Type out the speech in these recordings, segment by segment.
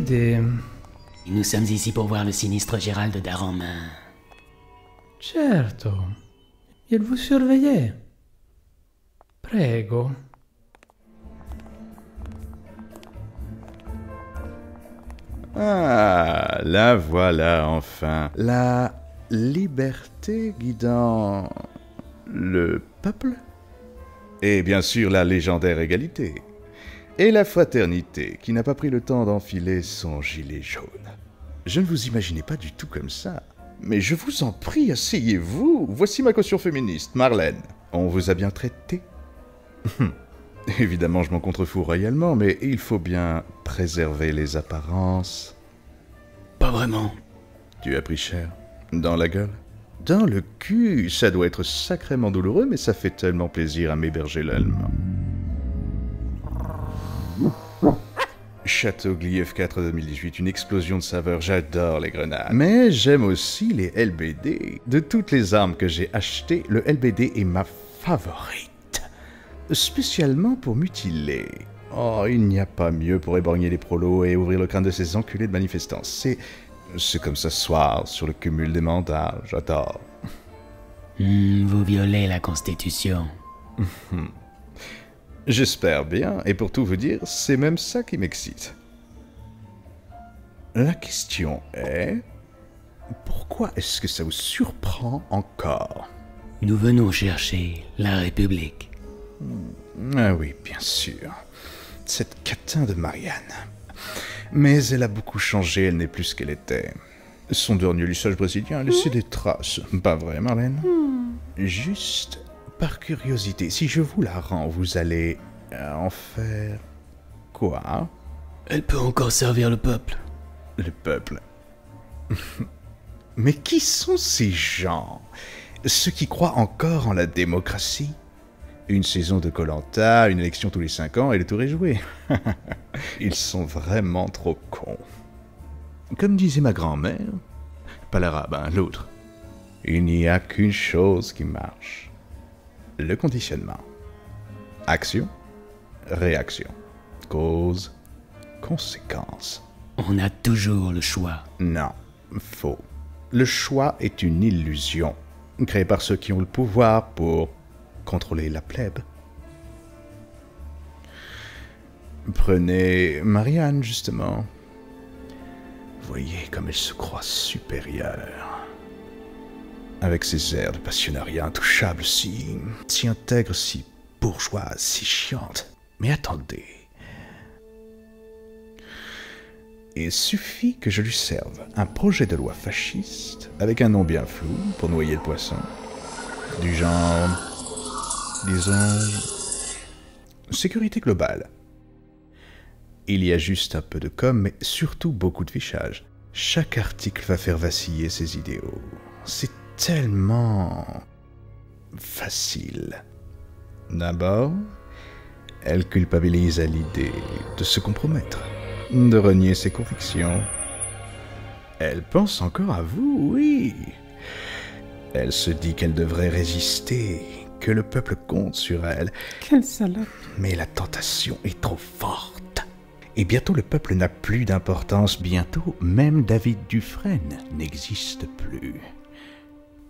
Vede, Nous sommes ici pour voir le sinistre Gérald Darromain. certo, il vous surveillait. Prego. Ah, la voilà enfin. La liberté guidant le peuple. Et bien sûr la légendaire égalité. Et la fraternité qui n'a pas pris le temps d'enfiler son gilet jaune. Je ne vous imaginais pas du tout comme ça. Mais je vous en prie, asseyez-vous. Voici ma caution féministe, Marlène. On vous a bien traité? Évidemment, je m'en contrefous royalement, mais il faut bien préserver les apparences. Pas vraiment. Tu as pris cher? Dans la gueule? Dans le cul? Ça doit être sacrément douloureux, mais ça fait tellement plaisir à m'héberger l'allemand. Château Glief 4 2018, une explosion de saveurs, j'adore les grenades. Mais j'aime aussi les LBD. De toutes les armes que j'ai achetées, le LBD est ma favorite. Spécialement pour mutiler. Oh, il n'y a pas mieux pour éborgner les prolos et ouvrir le crâne de ces enculés de manifestants. C'est comme s'asseoir sur le cumul des mandats, j'adore. Vous violez la Constitution. J'espère bien, et pour tout vous dire, c'est même ça qui m'excite. La question est... Pourquoi est-ce que ça vous surprend encore? Nous venons chercher la République. Ah oui, bien sûr. Cette catin de Marianne. Mais elle a beaucoup changé, elle n'est plus ce qu'elle était. Son dernier lissage brésilien a laissé des traces. Pas vrai, Marlène? Juste par curiosité, si je vous la rends, vous allez en faire... quoi? Elle peut encore servir le peuple. Le peuple. Mais qui sont ces gens? Ceux qui croient encore en la démocratie? Une saison de Koh-Lanta, une élection tous les 5 ans et le tour est joué. Ils sont vraiment trop cons. Comme disait ma grand-mère, pas l'arabe, hein, l'autre. Il n'y a qu'une chose qui marche. Le conditionnement. Action, réaction. Cause, conséquence. On a toujours le choix. Non, faux. Le choix est une illusion, créée par ceux qui ont le pouvoir pour contrôler la plèbe. Prenez Marianne, justement. Voyez comme elle se croit supérieure. Avec ses airs de passionnariat intouchable, si intègre, si bourgeoise, si chiante. Mais attendez. Il suffit que je lui serve un projet de loi fasciste, avec un nom bien flou, pour noyer le poisson. Du genre... disons... sécurité globale. Il y a juste un peu de com, mais surtout beaucoup de fichage. Chaque article va faire vaciller ses idéaux. C'est tellement... facile. D'abord, elle culpabilise à l'idée de se compromettre, de renier ses convictions. Elle pense encore à vous, oui. Elle se dit qu'elle devrait résister, que le peuple compte sur elle. Quelle salope. Mais la tentation est trop forte. Et bientôt le peuple n'a plus d'importance. Bientôt, même David Dufresne n'existe plus.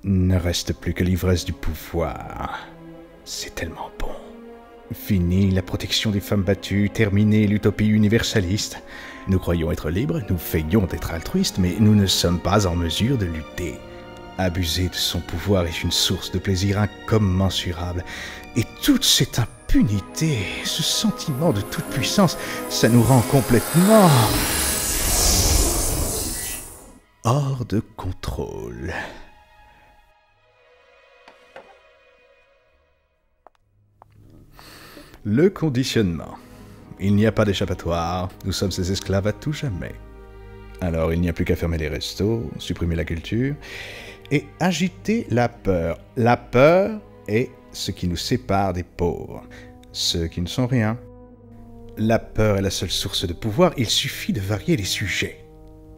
Ne reste plus que l'ivresse du pouvoir. C'est tellement bon. Fini la protection des femmes battues, terminé l'utopie universaliste. Nous croyons être libres, nous feignons d'être altruistes, mais nous ne sommes pas en mesure de lutter. Abuser de son pouvoir est une source de plaisir incommensurable. Et toute cette impunité, ce sentiment de toute puissance, ça nous rend complètement... hors de contrôle. Le conditionnement. Il n'y a pas d'échappatoire, nous sommes ses esclaves à tout jamais. Alors il n'y a plus qu'à fermer les restos, supprimer la culture, et agiter la peur. La peur est ce qui nous sépare des pauvres, ceux qui ne sont rien. La peur est la seule source de pouvoir, il suffit de varier les sujets.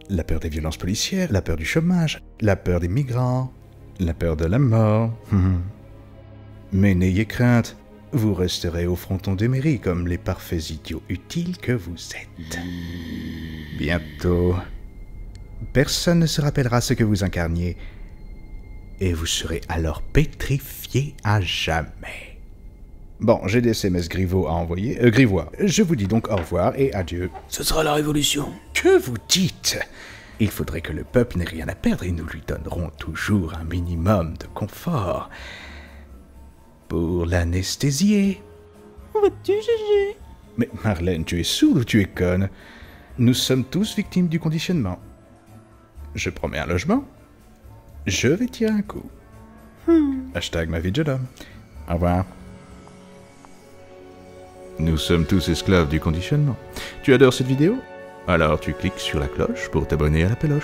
La peur des violences policières, la peur du chômage, la peur des migrants, la peur de la mort. Mais n'ayez crainte, vous resterez au fronton des mairies comme les parfaits idiots utiles que vous êtes. Bientôt, personne ne se rappellera ce que vous incarniez, et vous serez alors pétrifié à jamais. Bon, j'ai des SMS Griveaux à envoyer. Grivois, je vous dis donc au revoir et adieu. Ce sera la révolution. Que vous dites? Il faudrait que le peuple n'ait rien à perdre et nous lui donnerons toujours un minimum de confort. Pour l'anesthésier. Où vas-tu, Gégé? Mais Marlène, tu es sourde ou tu es conne? Nous sommes tous victimes du conditionnement. Je promets un logement. Je vais tirer un coup. Hashtag ma vie de jeune homme. Au revoir. Nous sommes tous esclaves du conditionnement. Tu adores cette vidéo? Alors tu cliques sur la cloche pour t'abonner à la péloche.